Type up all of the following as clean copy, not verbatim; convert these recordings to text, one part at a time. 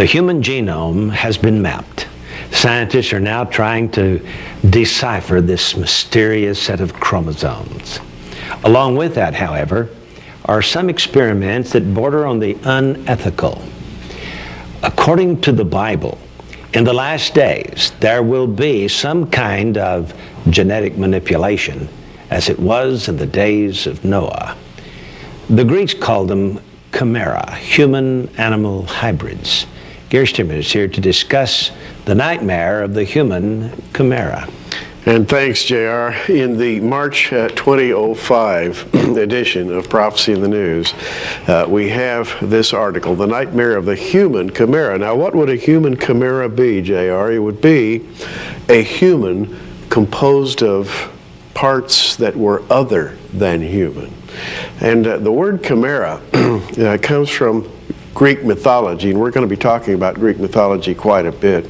The human genome has been mapped. Scientists are now trying to decipher this mysterious set of chromosomes. Along with that, however, are some experiments that border on the unethical. According to the Bible, in the last days, there will be some kind of genetic manipulation, as it was in the days of Noah. The Greeks called them ki-mer-ah, human-animal hybrids. Gary Stimmer is here to discuss the nightmare of the human chimera. And thanks, JR. In the March 2005 edition of Prophecy in the News, we have this article, The Nightmare of the Human Chimera. Now, what would a human chimera be, JR? It would be a human composed of parts that were other than human. And the word chimera comes from Greek mythology, and we're going to be talking about Greek mythology quite a bit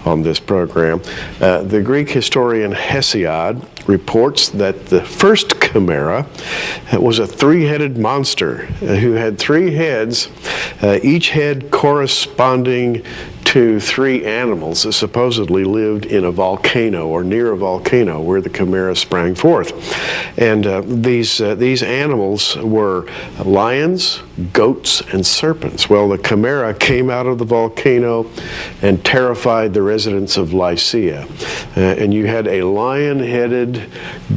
on this program. The Greek historian Hesiod reports that the first chimera was a three-headed monster who had three heads, each head corresponding to three animals that supposedly lived in a volcano or near a volcano where the chimera sprang forth. And these animals were lions, goats, and serpents. Well, the chimera came out of the volcano and terrified the residents of Lycia. And you had a lion-headed,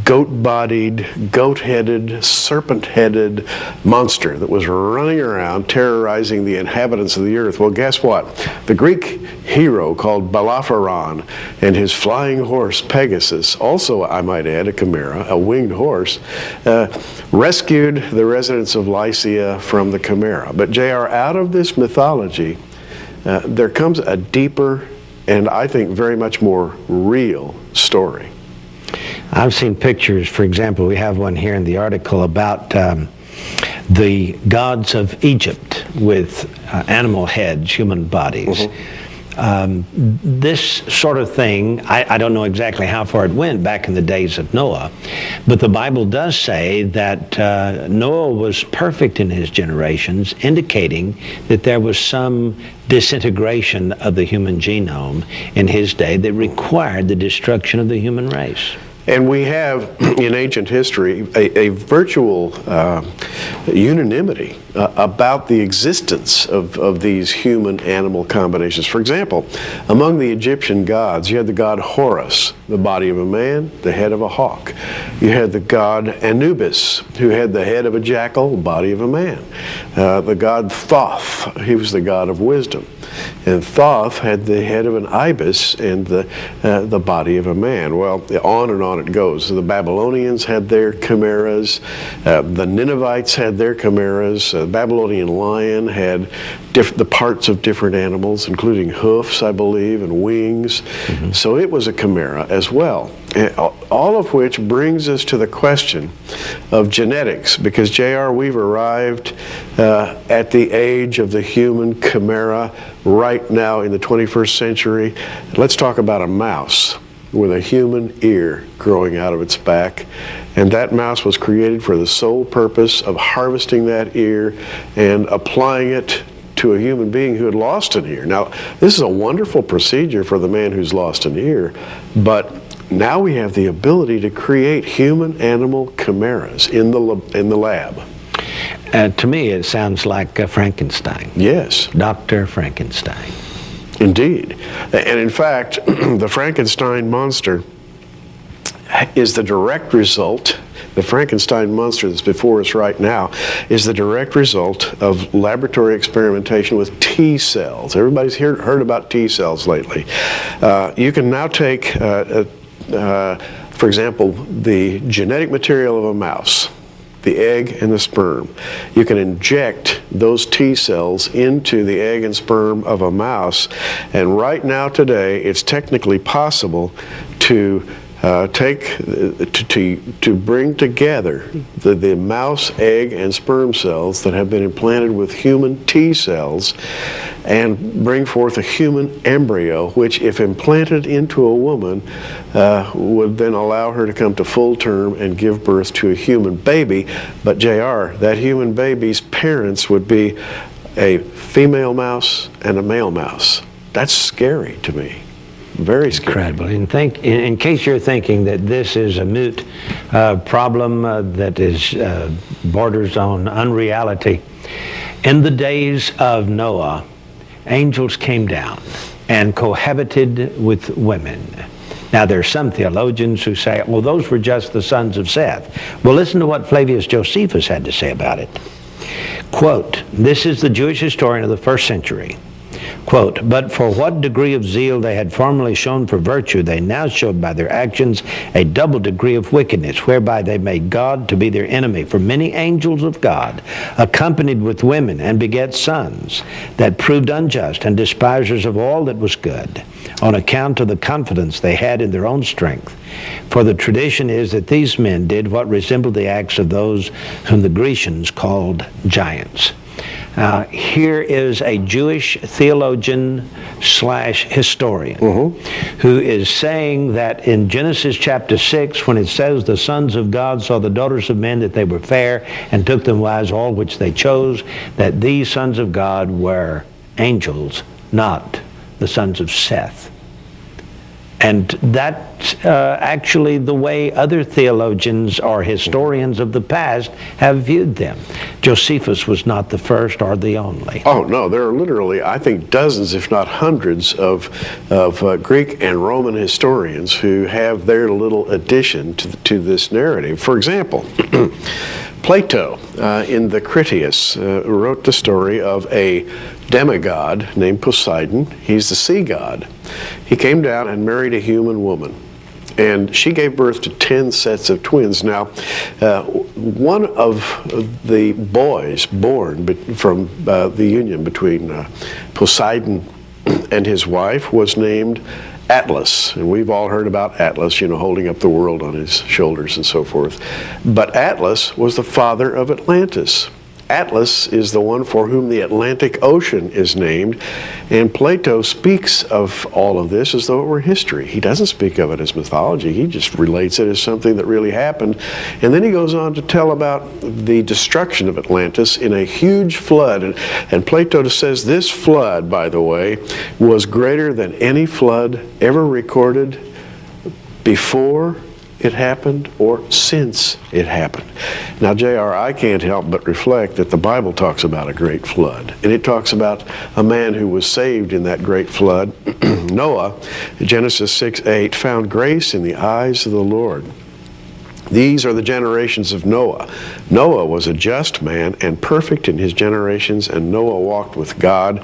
goat-bodied, goat-headed, serpent-headed monster that was running around terrorizing the inhabitants of the earth. Well, guess what? The Greek hero called Bellerophon and his flying horse Pegasus, also I might add a chimera, a winged horse, rescued the residents of Lycia from the chimera. But JR, out of this mythology, there comes a deeper and I think very much more real story. I've seen pictures, for example, we have one here in the article about the gods of Egypt with animal heads, human bodies. This sort of thing, I don't know exactly how far it went back in the days of Noah, but the Bible does say that Noah was perfect in his generations, indicating that there was some disintegration of the human genome in his day that required the destruction of the human race. And we have, in ancient history, a virtual unanimity about the existence of these human-animal combinations. For example, among the Egyptian gods, you had the god Horus, the body of a man, the head of a hawk. You had the god Anubis, who had the head of a jackal, body of a man. The god Thoth, he was the god of wisdom. And Thoth had the head of an ibis and the body of a man. Well, on and on it goes. So the Babylonians had their chimeras. The Ninevites had their chimeras. The Babylonian lion had the parts of different animals, including hoofs, I believe, and wings. So it was a chimera as well. And all of which brings us to the question of genetics, because JR, we've arrived at the age of the human chimera right now in the 21st century. Let's talk about a mouse with a human ear growing out of its back. And that mouse was created for the sole purpose of harvesting that ear and applying it to a human being who had lost an ear. Now, this is a wonderful procedure for the man who's lost an ear, but now we have the ability to create human-animal chimeras in the lab. To me, it sounds like Frankenstein. Yes. Dr. Frankenstein. Indeed. And in fact, the Frankenstein monster is the direct result, the Frankenstein monster that's before us right now, is the direct result of laboratory experimentation with T cells. Everybody's heard about T cells lately. You can now take, for example, the genetic material of a mouse, the egg and the sperm. You can inject those T cells into the egg and sperm of a mouse, and right now today it's technically possible to bring together the mouse, egg, and sperm cells that have been implanted with human T cells and bring forth a human embryo, which, if implanted into a woman, would then allow her to come to full term and give birth to a human baby. But JR, that human baby's parents would be a female mouse and a male mouse. That's scary to me. Very scary. Incredible. And in case you're thinking that this is a moot problem that is borders on unreality, in the days of Noah, angels came down and cohabited with women. Now, there are some theologians who say, well, those were just the sons of Seth. Well, listen to what Flavius Josephus had to say about it. Quote, this is the Jewish historian of the first century. Quote, but for what degree of zeal they had formerly shown for virtue, they now showed by their actions a double degree of wickedness, whereby they made God to be their enemy. For many angels of God accompanied with women and begat sons that proved unjust and despisers of all that was good, on account of the confidence they had in their own strength. For the tradition is that these men did what resembled the acts of those whom the Grecians called giants. Here is a Jewish theologian / historian who is saying that in Genesis chapter 6, when it says the sons of God saw the daughters of men that they were fair and took them wives, all which they chose, that these sons of God were angels, not the sons of Seth. And that's actually the way other theologians or historians of the past have viewed them. Josephus was not the first or the only. Oh, no, there are literally, I think, dozens, if not hundreds, of Greek and Roman historians who have their little addition to this narrative. For example, Plato, in the Critias, wrote the story of a demigod named Poseidon. He's the sea god. He came down and married a human woman, and she gave birth to 10 sets of twins. Now, one of the boys born from the union between Poseidon and his wife was named Atlas, and we've all heard about Atlas, you know, holding up the world on his shoulders and so forth. But Atlas was the father of Atlantis. Atlas is the one for whom the Atlantic Ocean is named, and Plato speaks of all of this as though it were history. He doesn't speak of it as mythology. He just relates it as something that really happened. And then he goes on to tell about the destruction of Atlantis in a huge flood. And Plato says this flood, by the way, was greater than any flood ever recorded before it happened or since it happened. Now, JR, I can't help but reflect that the Bible talks about a great flood, and it talks about a man who was saved in that great flood. Noah, Genesis 6:8, found grace in the eyes of the Lord. These are the generations of Noah. Noah was a just man and perfect in his generations, and Noah walked with God.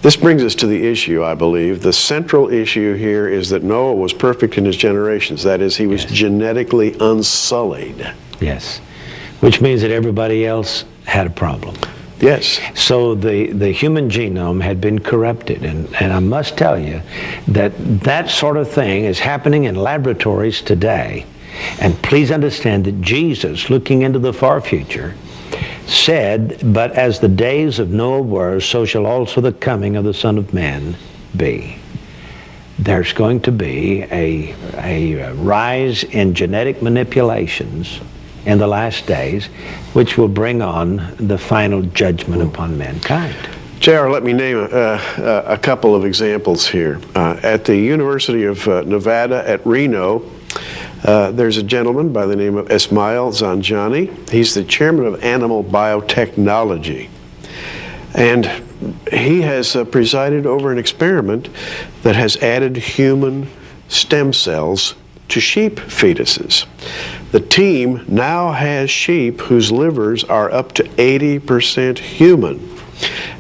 This brings us to the issue, I believe. The central issue here is that Noah was perfect in his generations. That is, he was genetically unsullied. Yes, which means that everybody else had a problem. Yes. So the human genome had been corrupted, and I must tell you that that sort of thing is happening in laboratories today. And please understand that Jesus, looking into the far future, said, but as the days of Noah were, so shall also the coming of the Son of Man be. There's going to be a rise in genetic manipulations in the last days, which will bring on the final judgment upon mankind. JR, let me name a couple of examples here. At the University of Nevada at Reno, there's a gentleman by the name of Ismail Zanjani. He's the chairman of Animal Biotechnology. And he has presided over an experiment that has added human stem cells to sheep fetuses. The team now has sheep whose livers are up to 80% human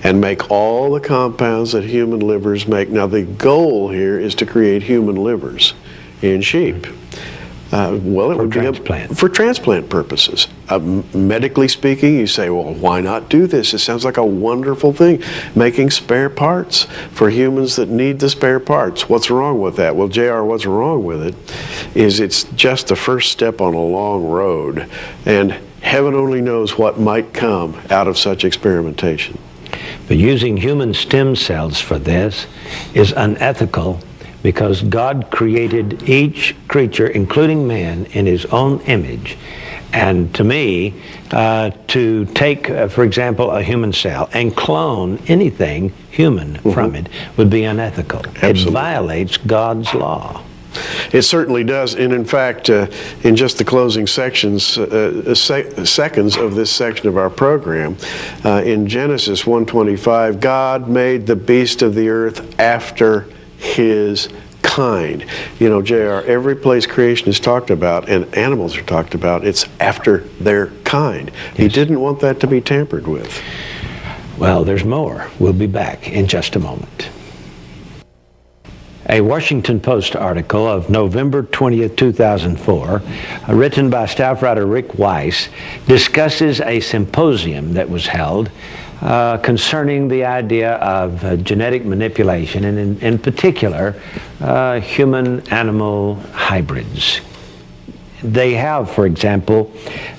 and make all the compounds that human livers make. Now, the goal here is to create human livers in sheep. Well, it would be for transplant purposes. Medically speaking, you say, well, why not do this? It sounds like a wonderful thing, making spare parts for humans that need the spare parts. What's wrong with that? Well, JR, what's wrong with it is it's just the first step on a long road, and heaven only knows what might come out of such experimentation. But using human stem cells for this is unethical, because God created each creature, including man, in his own image. And to me, to take, for example, a human cell and clone anything human from it would be unethical. Absolutely. It violates God's law. It certainly does, and in fact, in just the closing seconds of this section of our program, in Genesis 1:25, God made the beast of the earth after his kind. You know, JR, every place creation is talked about and animals are talked about, it's after their kind. Yes. He didn't want that to be tampered with. Well, there's more. We'll be back in just a moment. A Washington Post article of November 20th, 2004, written by staff writer Rick Weiss, discusses a symposium that was held concerning the idea of genetic manipulation, and in particular, human-animal hybrids. They have, for example,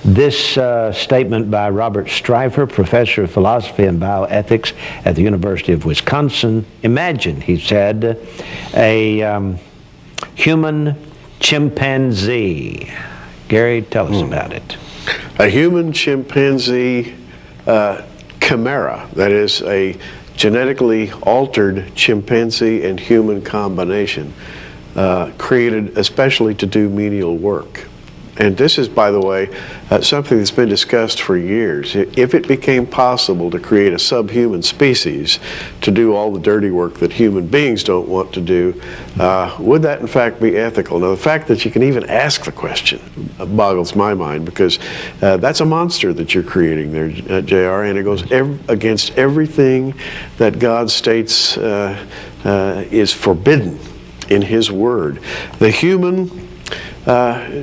this statement by Robert Streifer, professor of philosophy and bioethics at the University of Wisconsin. Imagine, he said, a human chimpanzee. Gary, tell us about it. A human chimpanzee chimera, that is a genetically altered chimpanzee and human combination, created especially to do menial work. And this is, by the way, something that's been discussed for years. If it became possible to create a subhuman species to do all the dirty work that human beings don't want to do, would that in fact be ethical? Now, the fact that you can even ask the question boggles my mind, because that's a monster that you're creating there, JR, and it goes against everything that God states is forbidden in His Word. The human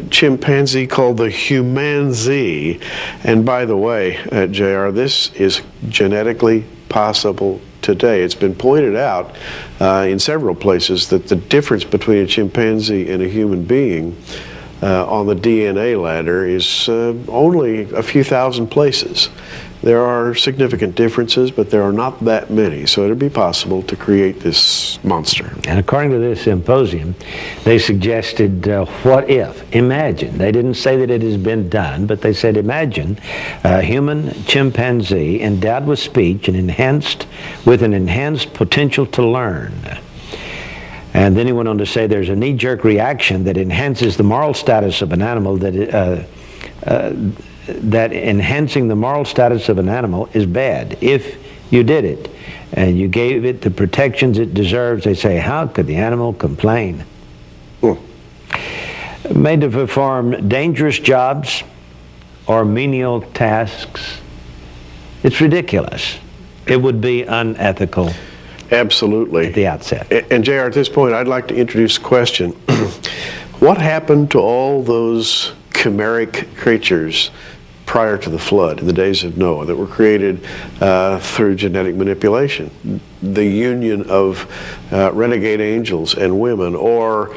chimpanzee called the humanzee, and by the way, JR, this is genetically possible today. It's been pointed out in several places that the difference between a chimpanzee and a human being on the DNA ladder is only a few thousand places. There are significant differences, but there are not that many, so it'd be possible to create this monster. And according to this symposium, they suggested what if, imagine, they didn't say that it has been done, but they said imagine a human chimpanzee endowed with speech and with an enhanced potential to learn. And then he went on to say there's a knee-jerk reaction that enhances the moral status of an animal that enhancing the moral status of an animal is bad. If you did it and you gave it the protections it deserves, they say, how could the animal complain? Made to perform dangerous jobs or menial tasks. It's ridiculous. It would be unethical. Absolutely. At the outset. And JR, at this point, I'd like to introduce a question. What happened to all those chimeric creatures prior to the flood, in the days of Noah, that were created through genetic manipulation? The union of renegade angels and women, or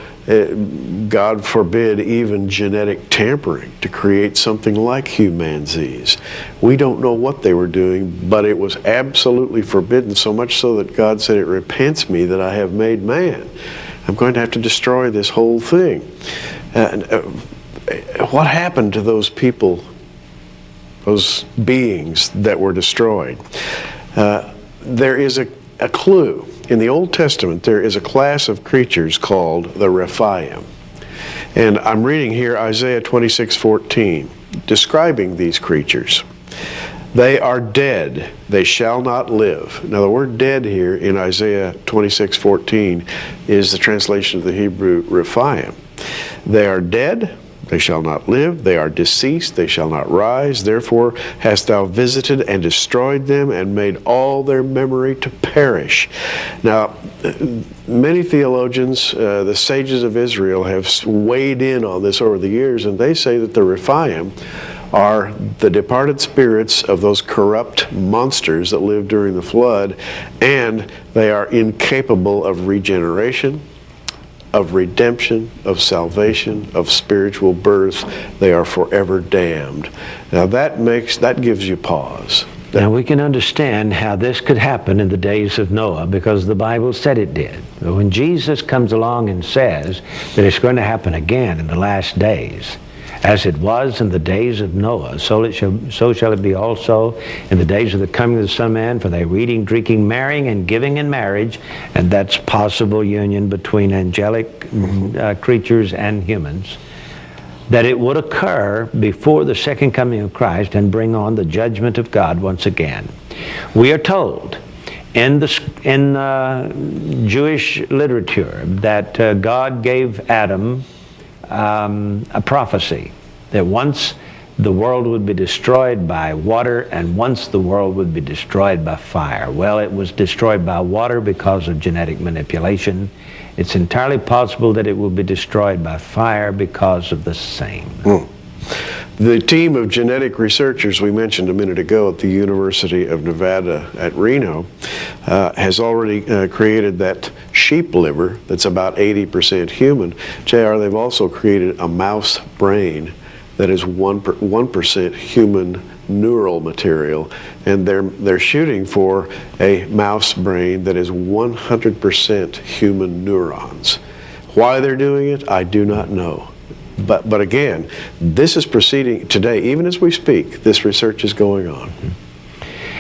God forbid, even genetic tampering to create something like humanzees. We don't know what they were doing, but it was absolutely forbidden, so much so that God said, "It repents me that I have made man. I'm going to have to destroy this whole thing." What happened to those people, those beings that were destroyed? There is a clue. In the Old Testament, there is a class of creatures called the Rephaim. And I'm reading here Isaiah 26:14, describing these creatures. They are dead, they shall not live. Now the word dead here in Isaiah 26:14 is the translation of the Hebrew Rephaim. They are dead, they shall not live. They are deceased, they shall not rise. Therefore hast thou visited and destroyed them, and made all their memory to perish. Now, many theologians, the sages of Israel, have weighed in on this over the years, and they say that the Rephaim are the departed spirits of those corrupt monsters that lived during the flood, and they are incapable of regeneration, of redemption, of salvation, of spiritual birth. They are forever damned. Now that gives you pause. Now we can understand how this could happen in the days of Noah, because the Bible said it did. But when Jesus comes along and says that it's going to happen again in the last days, As it was in the days of Noah, so shall it be also in the days of the coming of the Son of Man, for they were eating, drinking, marrying, and giving in marriage, and that's possible union between angelic creatures and humans, that it would occur before the second coming of Christ and bring on the judgment of God once again. We are told in Jewish literature that God gave Adam a prophecy that once the world would be destroyed by water and once the world would be destroyed by fire. Well, it was destroyed by water because of genetic manipulation. It's entirely possible that it will be destroyed by fire because of the same. The team of genetic researchers we mentioned a minute ago at the University of Nevada at Reno has already created that sheep liver that's about 80% human. JR, they've also created a mouse brain that is 1% human neural material, and they're shooting for a mouse brain that is 100% human neurons. Why they're doing it, I do not know. But again, this is proceeding today, even as we speak, this research is going on.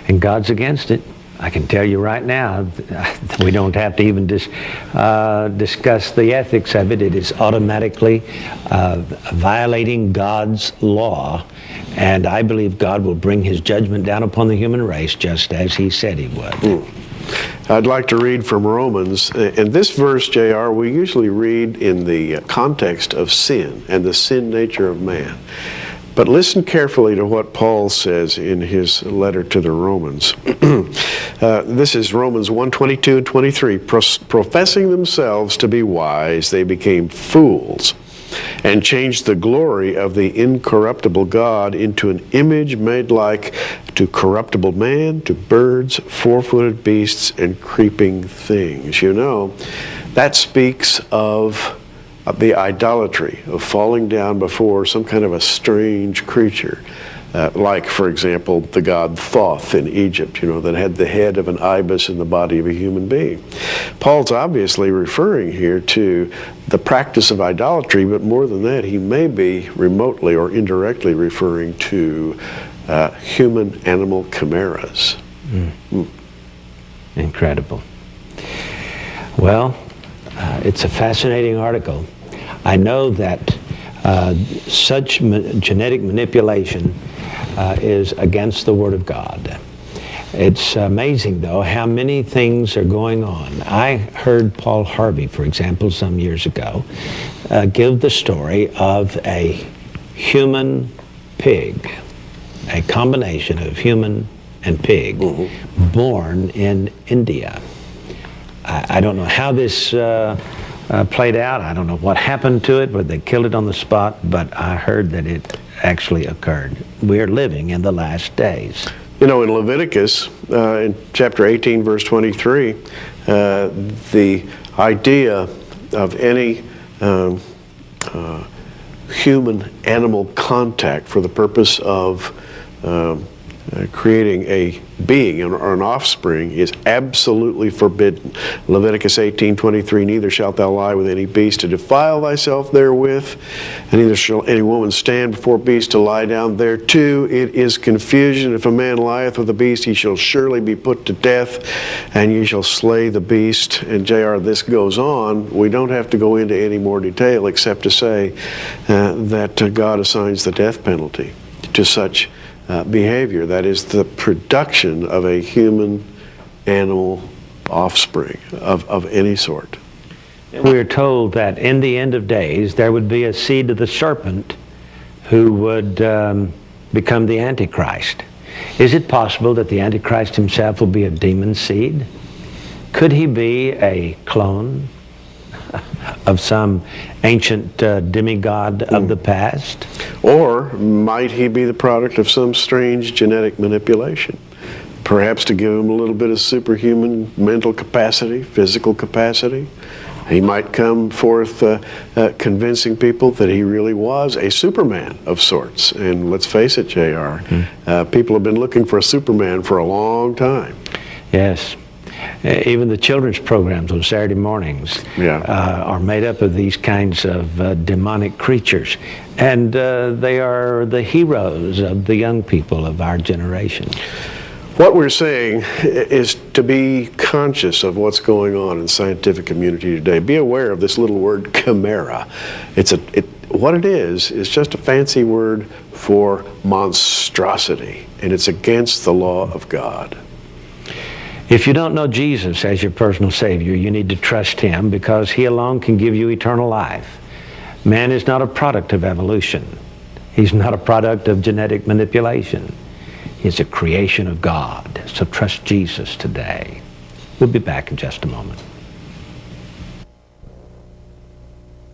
And God's against it. I can tell you right now, we don't have to even discuss the ethics of it. It is automatically violating God's law, and I believe God will bring his judgment down upon the human race just as he said he would. I'd like to read from Romans, and this verse, JR, we usually read in the context of sin and the sin nature of man. But listen carefully to what Paul says in his letter to the Romans. This is Romans 1:22 and 23. Professing themselves to be wise, they became fools and changed the glory of the incorruptible God into an image made like to corruptible man, to birds, four-footed beasts, and creeping things. You know, that speaks of the idolatry of falling down before some kind of a strange creature. Like, for example, the god Thoth in Egypt, you know, that had the head of an ibis and the body of a human being. Paul's obviously referring here to the practice of idolatry, but more than that, he may be remotely or indirectly referring to human-animal chimeras. Incredible. Well, it's a fascinating article. I know that such genetic manipulation is against the Word of God. It's amazing, though, how many things are going on. I heard Paul Harvey, for example, some years ago, give the story of a human pig, a combination of human and pig, born in India. I don't know how this played out. I don't know what happened to it, whether they killed it on the spot, but I heard that it actually occurred. We're living in the last days. You know, in Leviticus, in chapter 18, verse 23, the idea of any human-animal contact for the purpose of creating a being or an offspring is absolutely forbidden. Leviticus 18:23, neither shalt thou lie with any beast to defile thyself therewith, and neither shall any woman stand before beast to lie down thereto. It is confusion. If a man lieth with a beast, he shall surely be put to death, and ye shall slay the beast. And JR, this goes on. We don't have to go into any more detail except to say that God assigns the death penalty to such behavior, that is the production of a human-animal offspring of any sort. We are told that in the end of days there would be a seed of the serpent who would become the Antichrist. Is it possible that the Antichrist himself will be a demon seed? Could he be a clone of some ancient demigod of the past? Or might he be the product of some strange genetic manipulation? Perhaps to give him a little bit of superhuman mental capacity, physical capacity. He might come forth convincing people that he really was a Superman of sorts. And let's face it, JR, people have been looking for a Superman for a long time. Yes. Even the children's programs on Saturday mornings are made up of these kinds of demonic creatures. And they are the heroes of the young people of our generation. What we're saying is to be conscious of what's going on in the scientific community today. Be aware of this little word chimera. What it is just a fancy word for monstrosity, and it's against the law of God. If you don't know Jesus as your personal Savior, you need to trust Him, because He alone can give you eternal life. Man is not a product of evolution. He's not a product of genetic manipulation. He's a creation of God. So trust Jesus today. We'll be back in just a moment.